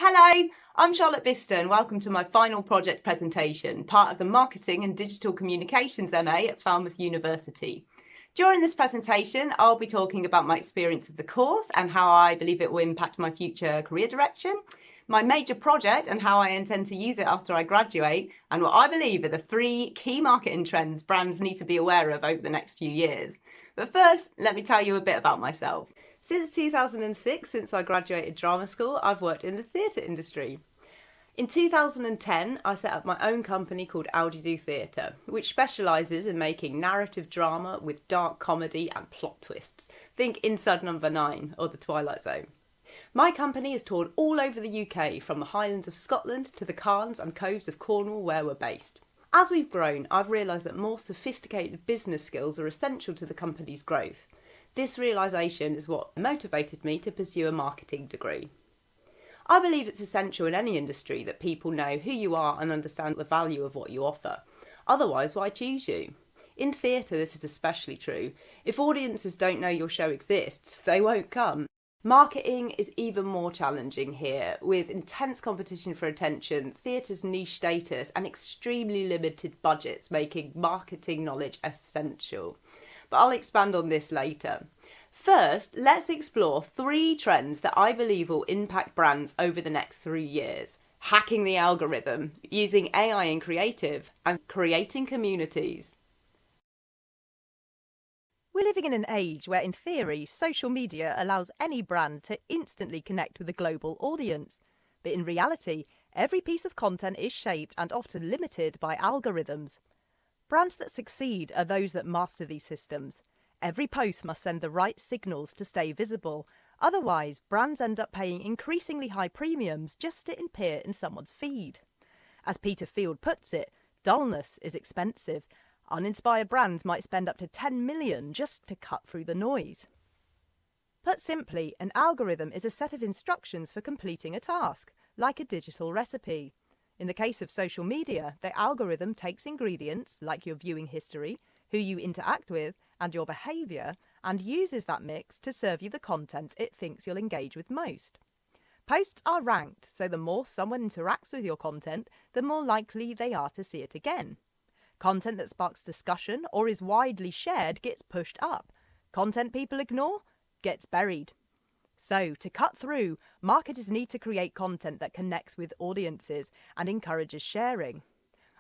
Hello, I'm Charlotte Bister and welcome to my final project presentation, part of the Marketing and Digital Communications MA at Falmouth University. During this presentation, I'll be talking about my experience of the course and how I believe it will impact my future career direction, my major project and how I intend to use it after I graduate, and what I believe are the 3 key marketing trends brands need to be aware of over the next few years. But first, let me tell you a bit about myself. Since 2006, since I graduated drama school, I've worked in the theatre industry. In 2010, I set up my own company called Audi Do Theatre, which specialises in making narrative drama with dark comedy and plot twists. Think Inside Number 9 or The Twilight Zone. My company has toured all over the UK, from the Highlands of Scotland to the Carns and Coves of Cornwall, where we're based. As we've grown, I've realised that more sophisticated business skills are essential to the company's growth. This realisation is what motivated me to pursue a marketing degree. I believe it's essential in any industry that people know who you are and understand the value of what you offer. Otherwise, why choose you? In theatre, this is especially true. If audiences don't know your show exists, they won't come. Marketing is even more challenging here, with intense competition for attention, theatre's niche status, and extremely limited budgets making marketing knowledge essential. But I'll expand on this later. First, let's explore 3 trends that I believe will impact brands over the next 3 years. Hacking the algorithm, using AI in creative, and creating communities. We're living in an age where, in theory, social media allows any brand to instantly connect with a global audience. But in reality, every piece of content is shaped and often limited by algorithms. Brands that succeed are those that master these systems. Every post must send the right signals to stay visible. Otherwise, brands end up paying increasingly high premiums just to appear in someone's feed. As Peter Field puts it, dullness is expensive. Uninspired brands might spend up to 10 million just to cut through the noise. Put simply, an algorithm is a set of instructions for completing a task, like a digital recipe. In the case of social media, the algorithm takes ingredients, like your viewing history, who you interact with, and your behaviour, and uses that mix to serve you the content it thinks you'll engage with most. Posts are ranked, so the more someone interacts with your content, the more likely they are to see it again. Content that sparks discussion or is widely shared gets pushed up. Content people ignore gets buried. So, to cut through, marketers need to create content that connects with audiences and encourages sharing.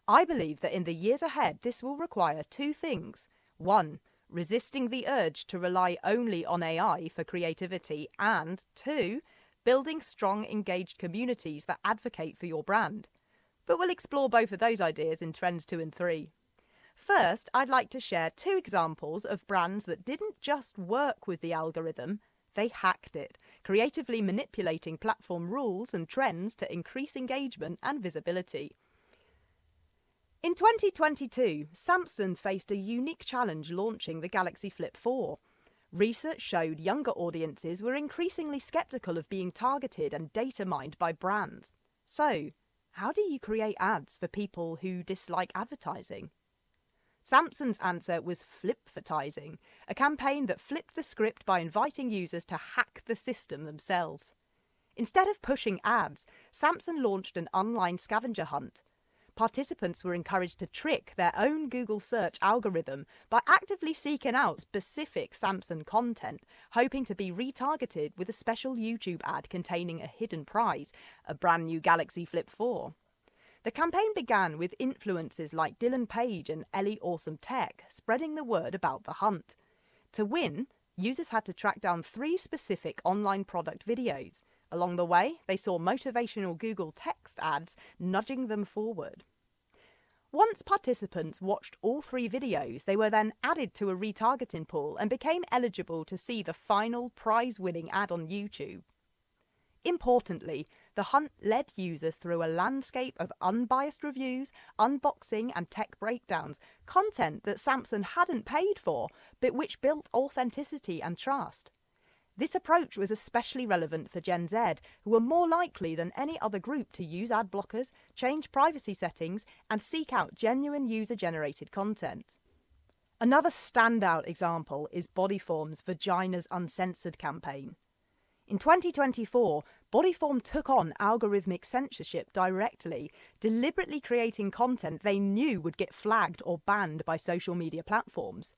I believe that in the years ahead, this will require 2 things. 1, resisting the urge to rely only on AI for creativity, and 2, building strong, engaged communities that advocate for your brand. But we'll explore both of those ideas in Trends 2 and 3. First, I'd like to share 2 examples of brands that didn't just work with the algorithm, they hacked it, creatively manipulating platform rules and trends to increase engagement and visibility. In 2022, Samsung faced a unique challenge launching the Galaxy Flip 4. Research showed younger audiences were increasingly sceptical of being targeted and data mined by brands. So, how do you create ads for people who dislike advertising? Samsung's answer was flipvertising, a campaign that flipped the script by inviting users to hack the system themselves. Instead of pushing ads, Samsung launched an online scavenger hunt. Participants were encouraged to trick their own Google search algorithm by actively seeking out specific Samsung content, hoping to be retargeted with a special YouTube ad containing a hidden prize, a brand new Galaxy Flip 4. The campaign began with influencers like Dylan Page and Ellie Awesome Tech spreading the word about the hunt. To win, users had to track down 3 specific online product videos. Along the way, they saw motivational Google text ads nudging them forward. Once participants watched all 3 videos, they were then added to a retargeting pool and became eligible to see the final prize-winning ad on YouTube. Importantly, the hunt led users through a landscape of unbiased reviews, unboxing and tech breakdowns, content that Samsung hadn't paid for, but which built authenticity and trust. This approach was especially relevant for Gen Z, who were more likely than any other group to use ad blockers, change privacy settings, and seek out genuine user-generated content. Another standout example is Bodyform's Vagina's Uncensored campaign. In 2024, Bodyform took on algorithmic censorship directly, deliberately creating content they knew would get flagged or banned by social media platforms.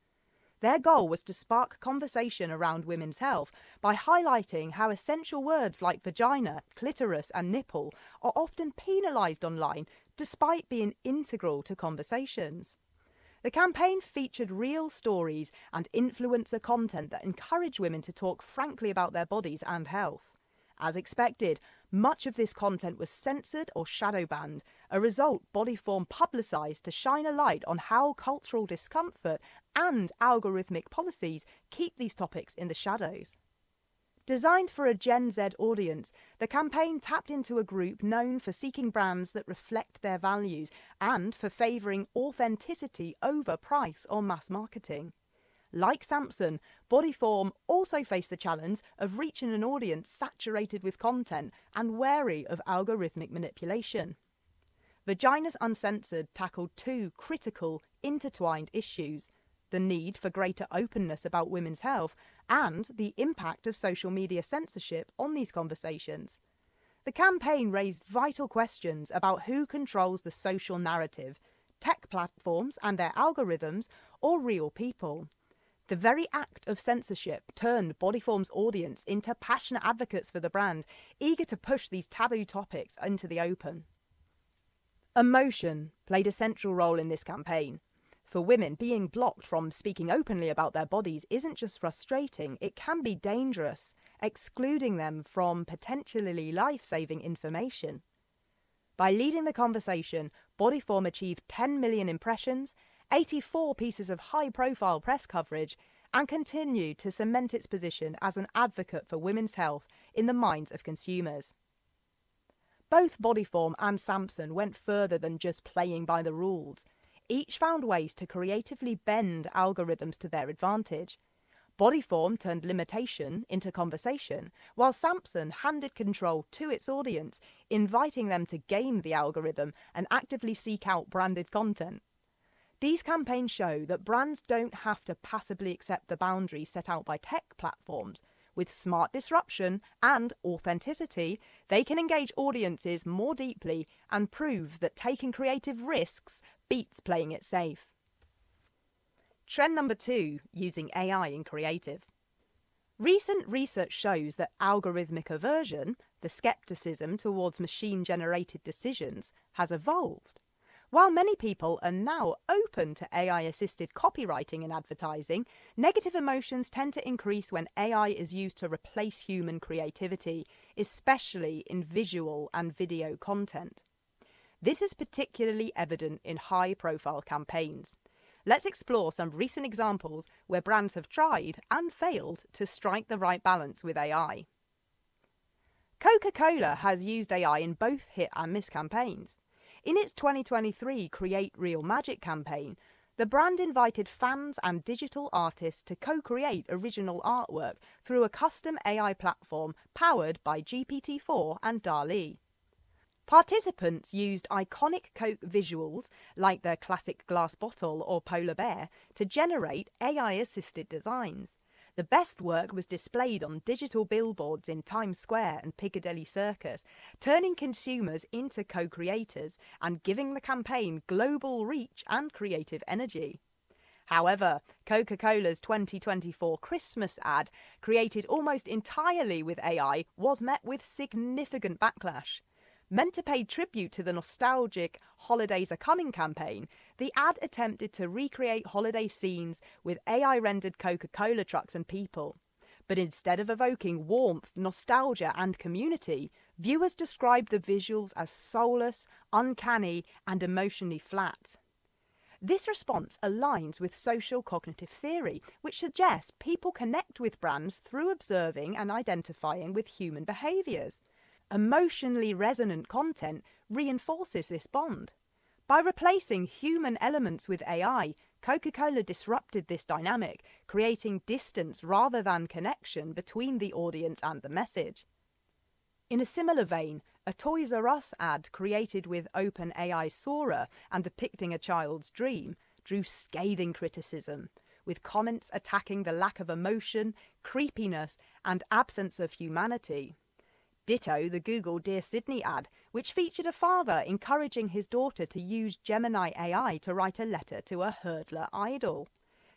Their goal was to spark conversation around women's health by highlighting how essential words like vagina, clitoris, and nipple are often penalised online despite being integral to conversations. The campaign featured real stories and influencer content that encourage women to talk frankly about their bodies and health. As expected, much of this content was censored or shadow banned, a result Bodyform publicised to shine a light on how cultural discomfort and algorithmic policies keep these topics in the shadows. Designed for a Gen Z audience, the campaign tapped into a group known for seeking brands that reflect their values and for favouring authenticity over price or mass marketing. Like Samson, Bodyform also faced the challenge of reaching an audience saturated with content and wary of algorithmic manipulation. Vaginas Uncensored tackled two critical, intertwined issues: the need for greater openness about women's health and the impact of social media censorship on these conversations. The campaign raised vital questions about who controls the social narrative, tech platforms and their algorithms, or real people. The very act of censorship turned Bodyform's audience into passionate advocates for the brand, eager to push these taboo topics into the open. Emotion played a central role in this campaign. For women, being blocked from speaking openly about their bodies isn't just frustrating, it can be dangerous, excluding them from potentially life-saving information. By leading the conversation, Bodyform achieved 10 million impressions, 84 pieces of high-profile press coverage, and continued to cement its position as an advocate for women's health in the minds of consumers. Both Bodyform and Samson went further than just playing by the rules. Each found ways to creatively bend algorithms to their advantage. Bodyform turned limitation into conversation, while Samson handed control to its audience, inviting them to game the algorithm and actively seek out branded content. These campaigns show that brands don't have to passively accept the boundaries set out by tech platforms. With smart disruption and authenticity, they can engage audiences more deeply and prove that taking creative risks beats playing it safe. Trend number 2, using AI in creative. Recent research shows that algorithmic aversion, the skepticism towards machine-generated decisions, has evolved. While many people are now open to AI-assisted copywriting and advertising, negative emotions tend to increase when AI is used to replace human creativity, especially in visual and video content. This is particularly evident in high-profile campaigns. Let's explore some recent examples where brands have tried and failed to strike the right balance with AI. Coca-Cola has used AI in both hit and miss campaigns. In its 2023 Create Real Magic campaign, the brand invited fans and digital artists to co-create original artwork through a custom AI platform powered by GPT-4 and DALL-E. Participants used iconic Coke visuals, like their classic glass bottle or polar bear, to generate AI-assisted designs. The best work was displayed on digital billboards in Times Square and Piccadilly Circus, turning consumers into co-creators and giving the campaign global reach and creative energy. However, Coca-Cola's 2024 Christmas ad, created almost entirely with AI, was met with significant backlash. Meant to pay tribute to the nostalgic Holidays Are Coming campaign, the ad attempted to recreate holiday scenes with AI-rendered Coca-Cola trucks and people. But instead of evoking warmth, nostalgia and community, viewers described the visuals as soulless, uncanny and emotionally flat. This response aligns with social cognitive theory, which suggests people connect with brands through observing and identifying with human behaviours. Emotionally resonant content reinforces this bond. By replacing human elements with AI, Coca-Cola disrupted this dynamic, creating distance rather than connection between the audience and the message. In a similar vein, a Toys R Us ad created with OpenAI Sora and depicting a child's dream drew scathing criticism, with comments attacking the lack of emotion, creepiness, and absence of humanity. Ditto the Google Dear Sydney ad, which featured a father encouraging his daughter to use Gemini AI to write a letter to a hurdler idol.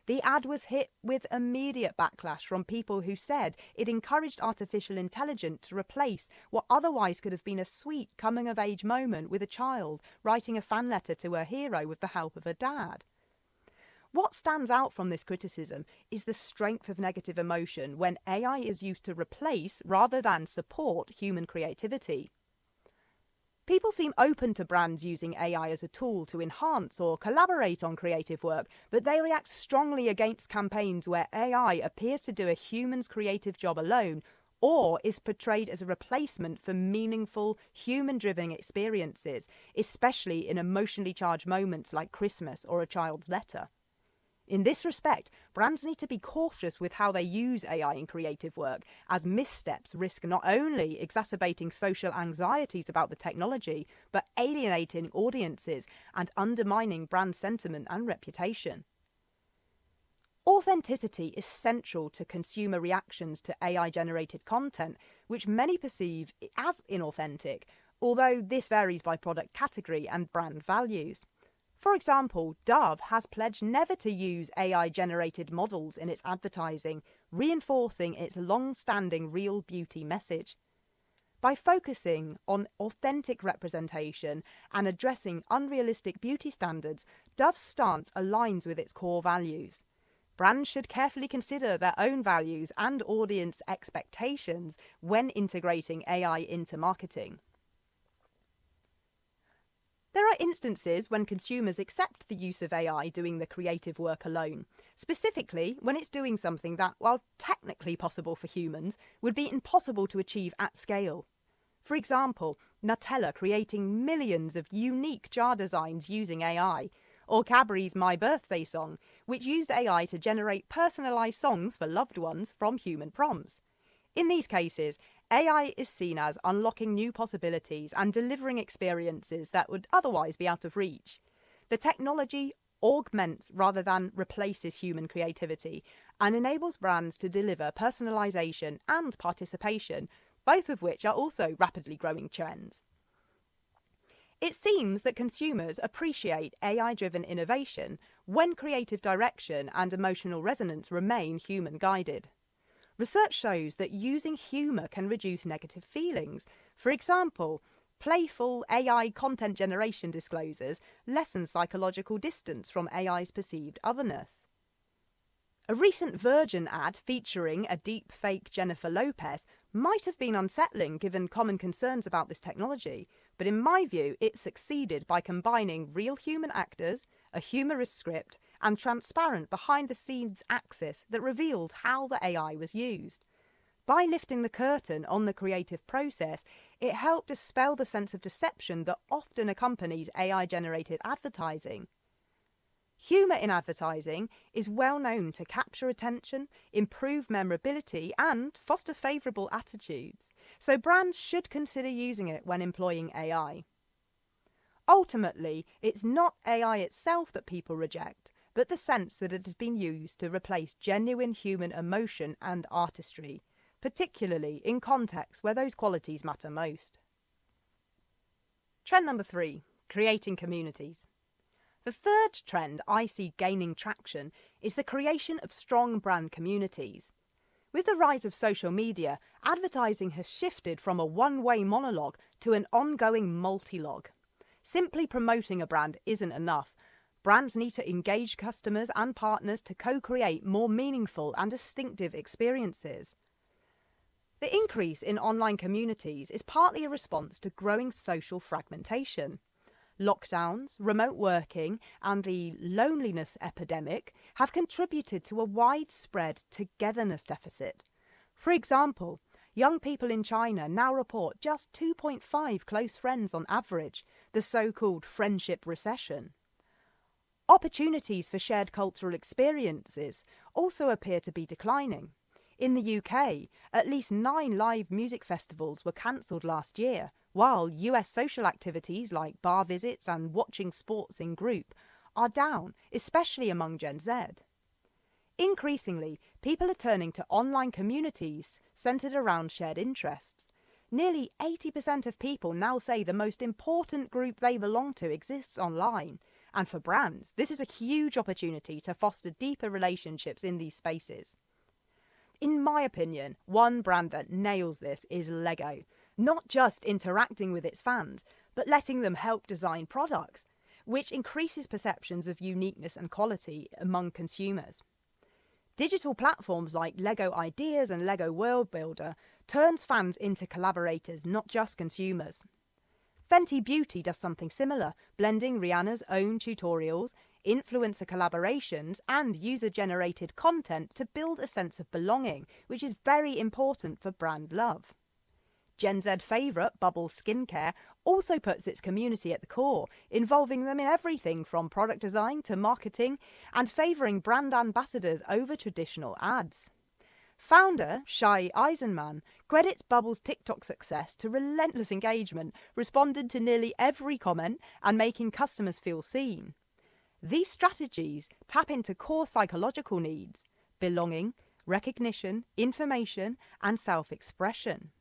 The ad was hit with immediate backlash from people who said it encouraged artificial intelligence to replace what otherwise could have been a sweet coming-of-age moment with a child writing a fan letter to her hero with the help of a dad. What stands out from this criticism is the strength of negative emotion when AI is used to replace rather than support human creativity. People seem open to brands using AI as a tool to enhance or collaborate on creative work, but they react strongly against campaigns where AI appears to do a human's creative job alone or is portrayed as a replacement for meaningful, human-driven experiences, especially in emotionally charged moments like Christmas or a child's letter. In this respect, brands need to be cautious with how they use AI in creative work, as missteps risk not only exacerbating social anxieties about the technology, but alienating audiences and undermining brand sentiment and reputation. Authenticity is central to consumer reactions to AI-generated content, which many perceive as inauthentic, although this varies by product category and brand values. For example, Dove has pledged never to use AI-generated models in its advertising, reinforcing its long-standing real beauty message. By focusing on authentic representation and addressing unrealistic beauty standards, Dove's stance aligns with its core values. Brands should carefully consider their own values and audience expectations when integrating AI into marketing. There are instances when consumers accept the use of AI doing the creative work alone, specifically when it's doing something that, while technically possible for humans, would be impossible to achieve at scale. For example, Nutella creating millions of unique jar designs using AI, or Cadbury's My Birthday song, which used AI to generate personalised songs for loved ones from human prompts. In these cases, AI is seen as unlocking new possibilities and delivering experiences that would otherwise be out of reach. The technology augments rather than replaces human creativity and enables brands to deliver personalisation and participation, both of which are also rapidly growing trends. It seems that consumers appreciate AI-driven innovation when creative direction and emotional resonance remain human-guided. Research shows that using humour can reduce negative feelings. For example, playful AI content generation disclosures lessen psychological distance from AI's perceived otherness. A recent Virgin ad featuring a deep-fake Jennifer Lopez might have been unsettling given common concerns about this technology, but in my view it succeeded by combining real human actors, a humorous script, and transparent behind-the-scenes access that revealed how the AI was used. By lifting the curtain on the creative process, it helped dispel the sense of deception that often accompanies AI-generated advertising. Humour in advertising is well known to capture attention, improve memorability, and foster favourable attitudes, so brands should consider using it when employing AI. Ultimately, it's not AI itself that people reject, but the sense that it has been used to replace genuine human emotion and artistry, particularly in contexts where those qualities matter most. Trend number 3, creating communities. The third trend I see gaining traction is the creation of strong brand communities. With the rise of social media, advertising has shifted from a one-way monologue to an ongoing multi-log. Simply promoting a brand isn't enough. Brands need to engage customers and partners to co-create more meaningful and distinctive experiences. The increase in online communities is partly a response to growing social fragmentation. Lockdowns, remote working, and the loneliness epidemic have contributed to a widespread togetherness deficit. For example, young people in China now report just 2.5 close friends on average, the so-called friendship recession. Opportunities for shared cultural experiences also appear to be declining. In the UK, at least 9 live music festivals were cancelled last year, while US social activities like bar visits and watching sports in group are down, especially among Gen Z. Increasingly, people are turning to online communities centred around shared interests. Nearly 80% of people now say the most important group they belong to exists online. And for brands, this is a huge opportunity to foster deeper relationships in these spaces. In my opinion, one brand that nails this is Lego. Not just interacting with its fans, but letting them help design products, which increases perceptions of uniqueness and quality among consumers. Digital platforms like Lego Ideas and Lego World Builder turns fans into collaborators, not just consumers. Fenty Beauty does something similar, blending Rihanna's own tutorials, influencer collaborations, and user-generated content to build a sense of belonging, which is very important for brand love. Gen Z favourite Bubble Skincare also puts its community at the core, involving them in everything from product design to marketing and favouring brand ambassadors over traditional ads. Founder Shai Eisenman credits Bubble's TikTok success to relentless engagement, responding to nearly every comment and making customers feel seen. These strategies tap into core psychological needs: belonging, recognition, information, and self-expression.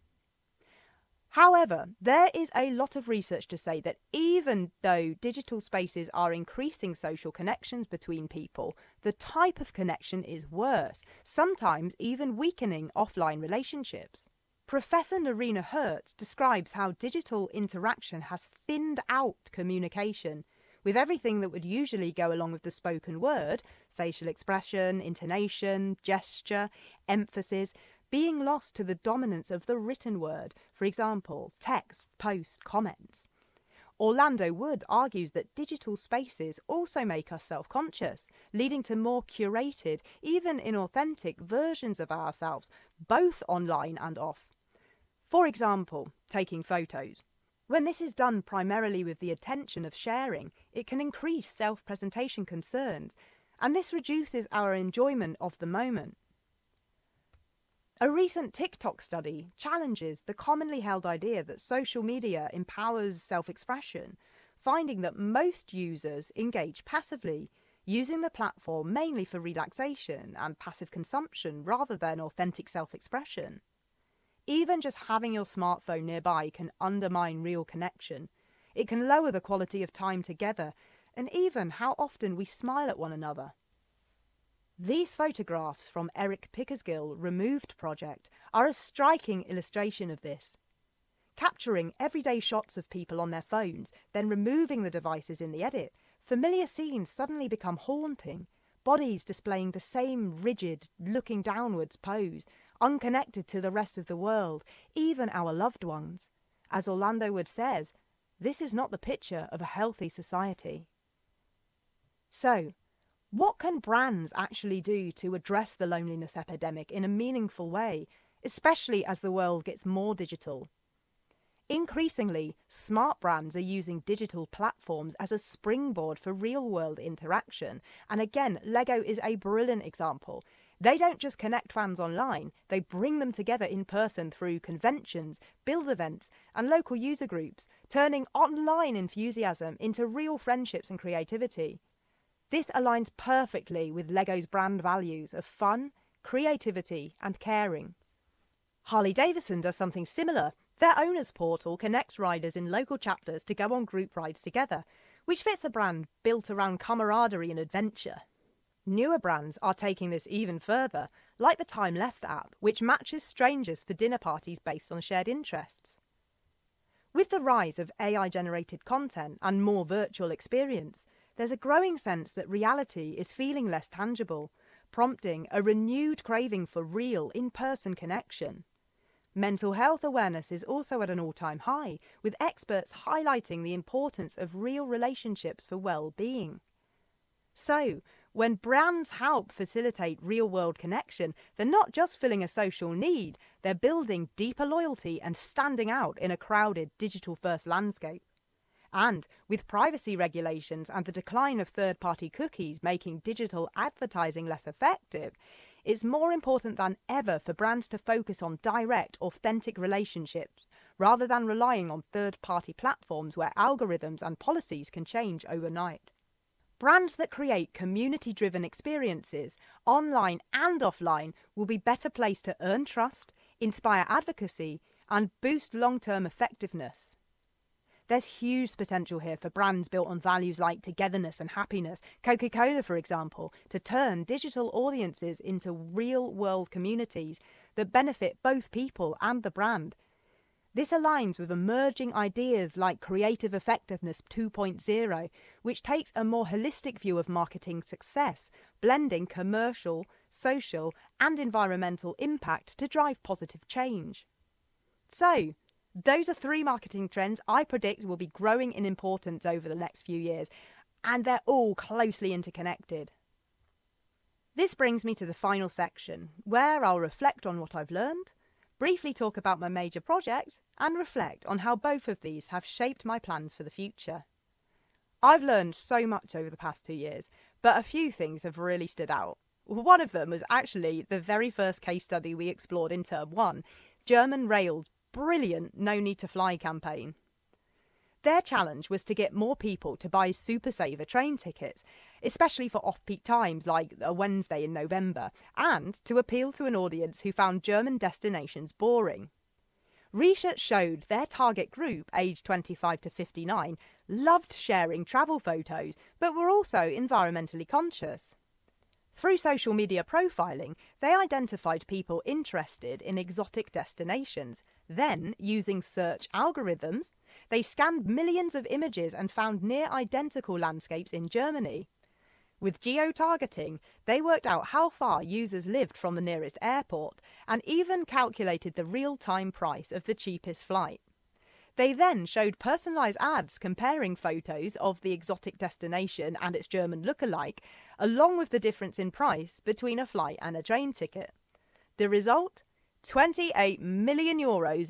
However, there is a lot of research to say that even though digital spaces are increasing social connections between people, the type of connection is worse, sometimes even weakening offline relationships. Professor Narina Hertz describes how digital interaction has thinned out communication, with everything that would usually go along with the spoken word, facial expression, intonation, gesture, emphasis, being lost to the dominance of the written word, for example, text, post, comments. Orlando Wood argues that digital spaces also make us self-conscious, leading to more curated, even inauthentic versions of ourselves, both online and off. For example, taking photos. When this is done primarily with the intention of sharing, it can increase self-presentation concerns, and this reduces our enjoyment of the moment. A recent TikTok study challenges the commonly held idea that social media empowers self-expression, finding that most users engage passively, using the platform mainly for relaxation and passive consumption rather than authentic self-expression. Even just having your smartphone nearby can undermine real connection. It can lower the quality of time together and even how often we smile at one another. These photographs from Eric Pickersgill Removed project are a striking illustration of this. Capturing everyday shots of people on their phones, then removing the devices in the edit, familiar scenes suddenly become haunting, bodies displaying the same rigid, looking downwards pose, unconnected to the rest of the world, even our loved ones. As Orlando Wood says, this is not the picture of a healthy society. So, what can brands actually do to address the loneliness epidemic in a meaningful way, especially as the world gets more digital? Increasingly, smart brands are using digital platforms as a springboard for real-world interaction. And again, Lego is a brilliant example. They don't just connect fans online, they bring them together in person through conventions, build events, and local user groups, turning online enthusiasm into real friendships and creativity. This aligns perfectly with Lego's brand values of fun, creativity, and caring. Harley-Davidson does something similar. Their owners portal connects riders in local chapters to go on group rides together, which fits a brand built around camaraderie and adventure. Newer brands are taking this even further, like the Time Left app, which matches strangers for dinner parties based on shared interests. With the rise of AI-generated content and more virtual experience, there's a growing sense that reality is feeling less tangible, prompting a renewed craving for real, in-person connection. Mental health awareness is also at an all-time high, with experts highlighting the importance of real relationships for well-being. So, when brands help facilitate real-world connection, they're not just filling a social need, they're building deeper loyalty and standing out in a crowded digital-first landscape. And with privacy regulations and the decline of third-party cookies making digital advertising less effective, it's more important than ever for brands to focus on direct, authentic relationships, rather than relying on third-party platforms where algorithms and policies can change overnight. Brands that create community-driven experiences, online and offline, will be better placed to earn trust, inspire advocacy, and boost long-term effectiveness. There's huge potential here for brands built on values like togetherness and happiness, Coca-Cola for example, to turn digital audiences into real-world communities that benefit both people and the brand. This aligns with emerging ideas like creative effectiveness 2.0, which takes a more holistic view of marketing success, blending commercial, social, and environmental impact to drive positive change. So, those are 3 marketing trends I predict will be growing in importance over the next few years, and they're all closely interconnected. This brings me to the final section, where I'll reflect on what I've learned, briefly talk about my major project, and reflect on how both of these have shaped my plans for the future. I've learned so much over the past 2 years, but a few things have really stood out. One of them was actually the very first case study we explored in Term 1, German Rail's brilliant No Need to Fly campaign. Their challenge was to get more people to buy Super Saver train tickets, especially for off-peak times like a Wednesday in November, and to appeal to an audience who found German destinations boring. Research showed their target group, aged 25 to 59, loved sharing travel photos, but were also environmentally conscious. Through social media profiling, they identified people interested in exotic destinations. Then, using search algorithms, they scanned millions of images and found near-identical landscapes in Germany. With geo-targeting, they worked out how far users lived from the nearest airport and even calculated the real-time price of the cheapest flight. They then showed personalised ads comparing photos of the exotic destination and its German look-alike, along with the difference in price between a flight and a train ticket. The result? €28 million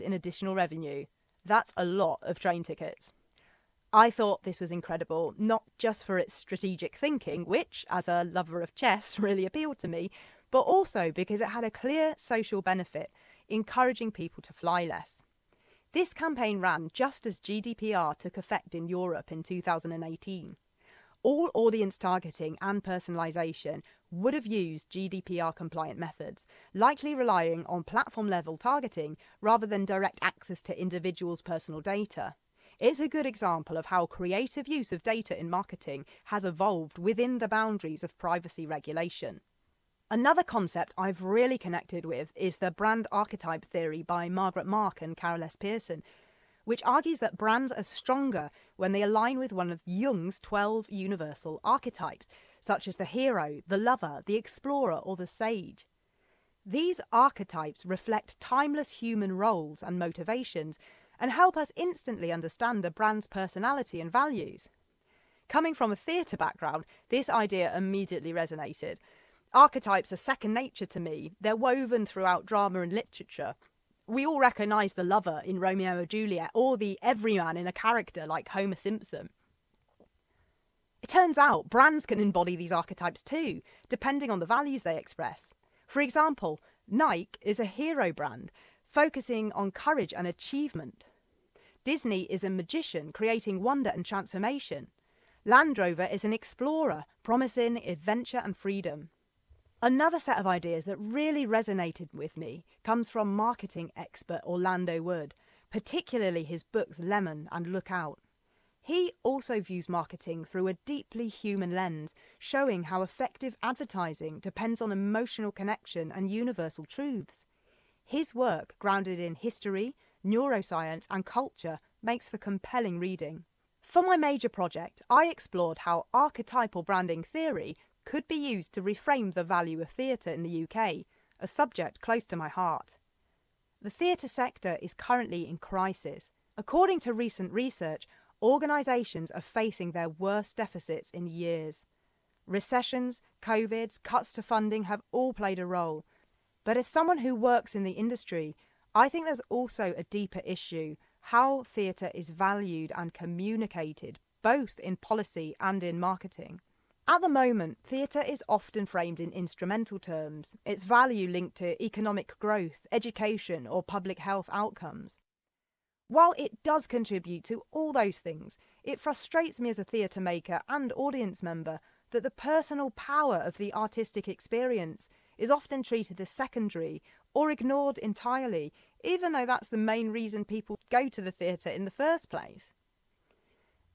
in additional revenue. That's a lot of train tickets. I thought this was incredible, not just for its strategic thinking, which, as a lover of chess, really appealed to me, but also because it had a clear social benefit, encouraging people to fly less. This campaign ran just as GDPR took effect in Europe in 2018. All audience targeting and personalisation would have used GDPR-compliant methods, likely relying on platform-level targeting rather than direct access to individuals' personal data. It's a good example of how creative use of data in marketing has evolved within the boundaries of privacy regulation. Another concept I've really connected with is the brand archetype theory by Margaret Mark and Carol S. Pearson, which argues that brands are stronger when they align with one of Jung's 12 universal archetypes, such as the hero, the lover, the explorer, or the sage. These archetypes reflect timeless human roles and motivations and help us instantly understand a brand's personality and values. Coming from a theatre background, this idea immediately resonated. Archetypes are second nature to me. They're woven throughout drama and literature. We all recognise the lover in Romeo and Juliet or the everyman in a character like Homer Simpson. It turns out brands can embody these archetypes too, depending on the values they express. For example, Nike is a hero brand, focusing on courage and achievement. Disney is a magician, creating wonder and transformation. Land Rover is an explorer, promising adventure and freedom. Another set of ideas that really resonated with me comes from marketing expert Orlando Wood, particularly his books Lemon and Look Out. He also views marketing through a deeply human lens, showing how effective advertising depends on emotional connection and universal truths. His work, grounded in history, neuroscience and culture, makes for compelling reading. For my major project, I explored how archetypal branding theory could be used to reframe the value of theatre in the UK, a subject close to my heart. The theatre sector is currently in crisis. According to recent research, organisations are facing their worst deficits in years. Recessions, COVIDs, cuts to funding have all played a role. But as someone who works in the industry, I think there's also a deeper issue: how theatre is valued and communicated, both in policy and in marketing. At the moment, theatre is often framed in instrumental terms, its value linked to economic growth, education, or public health outcomes. While it does contribute to all those things, it frustrates me as a theatre maker and audience member that the personal power of the artistic experience is often treated as secondary or ignored entirely, even though that's the main reason people go to the theatre in the first place.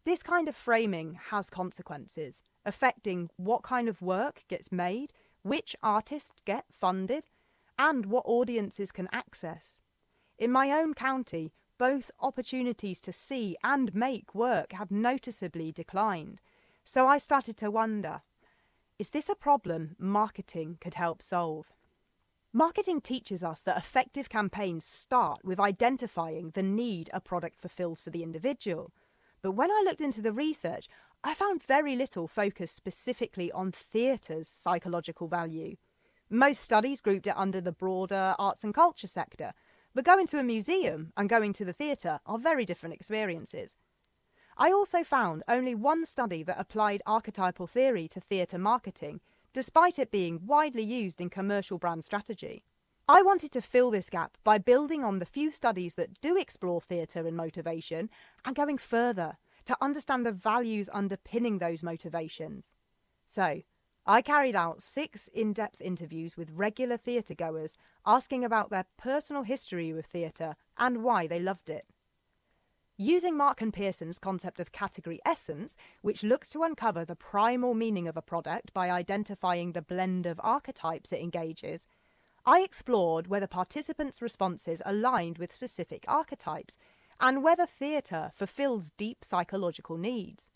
This kind of framing has consequences, affecting what kind of work gets made, which artists get funded, and what audiences can access. In my own county, both opportunities to see and make work have noticeably declined. So I started to wonder, is this a problem marketing could help solve? Marketing teaches us that effective campaigns start with identifying the need a product fulfills for the individual. But when I looked into the research, I found very little focus specifically on theatre's psychological value. Most studies grouped it under the broader arts and culture sector, but going to a museum and going to the theatre are very different experiences. I also found only one study that applied archetypal theory to theatre marketing, despite it being widely used in commercial brand strategy. I wanted to fill this gap by building on the few studies that do explore theatre and motivation and going further to understand the values underpinning those motivations. So, I carried out 6 in-depth interviews with regular theatre goers, asking about their personal history with theatre and why they loved it. Using Mark and Pearson's concept of category essence, which looks to uncover the primal meaning of a product by identifying the blend of archetypes it engages, I explored whether participants' responses aligned with specific archetypes and whether theatre fulfills deep psychological needs.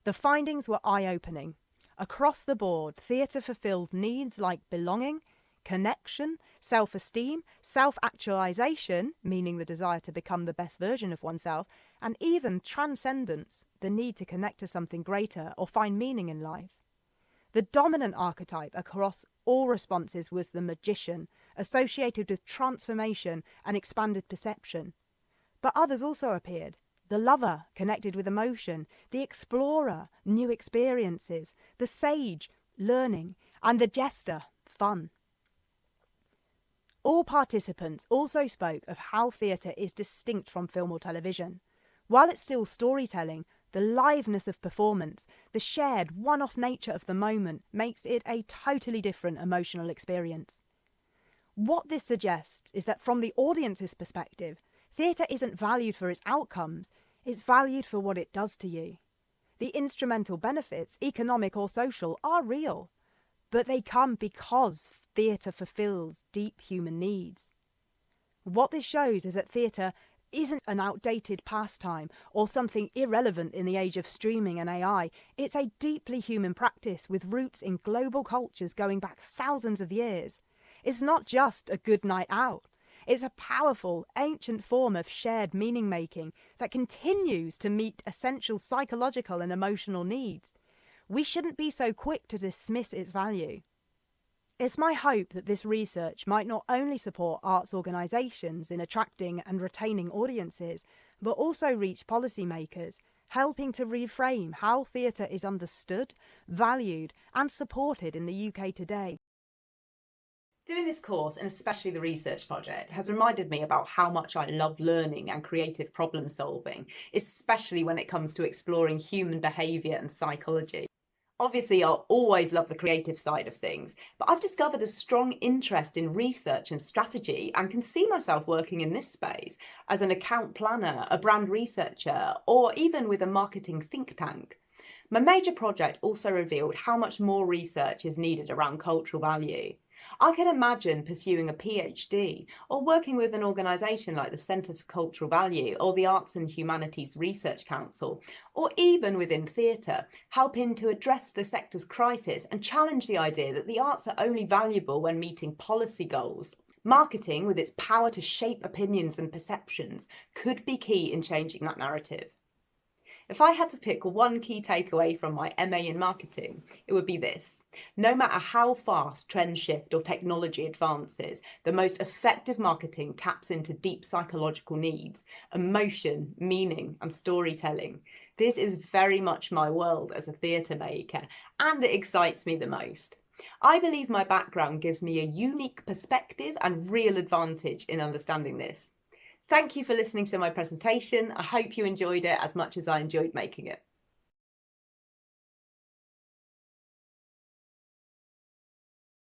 The findings were eye-opening. Across the board, theatre fulfilled needs like belonging, connection, self-esteem, self-actualization, meaning the desire to become the best version of oneself, and even transcendence, the need to connect to something greater or find meaning in life. The dominant archetype across all responses was the magician, associated with transformation and expanded perception. But others also appeared. The lover, connected with emotion, the explorer, new experiences, the sage, learning, and the jester, fun. All participants also spoke of how theatre is distinct from film or television. While it's still storytelling, the liveness of performance, the shared one-off nature of the moment makes it a totally different emotional experience. What this suggests is that from the audience's perspective, theatre isn't valued for its outcomes, it's valued for what it does to you. The instrumental benefits, economic or social, are real, but they come because theatre fulfills deep human needs. What this shows is that theatre isn't an outdated pastime or something irrelevant in the age of streaming and AI. It's a deeply human practice with roots in global cultures going back thousands of years. It's not just a good night out. It's a powerful, ancient form of shared meaning-making that continues to meet essential psychological and emotional needs. We shouldn't be so quick to dismiss its value. It's my hope that this research might not only support arts organisations in attracting and retaining audiences, but also reach policymakers, helping to reframe how theatre is understood, valued and supported in the UK today. Doing this course, and especially the research project, has reminded me about how much I love learning and creative problem solving, especially when it comes to exploring human behaviour and psychology. Obviously, I'll always love the creative side of things, but I've discovered a strong interest in research and strategy and can see myself working in this space as an account planner, a brand researcher, or even with a marketing think tank. My major project also revealed how much more research is needed around cultural value. I can imagine pursuing a PhD or working with an organisation like the Centre for Cultural Value or the Arts and Humanities Research Council, or even within theatre, helping to address the sector's crisis and challenge the idea that the arts are only valuable when meeting policy goals. Marketing, with its power to shape opinions and perceptions, could be key in changing that narrative. If I had to pick one key takeaway from my MA in marketing, it would be this. No matter how fast trends shift or technology advances, the most effective marketing taps into deep psychological needs, emotion, meaning and storytelling. This is very much my world as a theatre maker, and it excites me the most. I believe my background gives me a unique perspective and real advantage in understanding this. Thank you for listening to my presentation. I hope you enjoyed it as much as I enjoyed making it.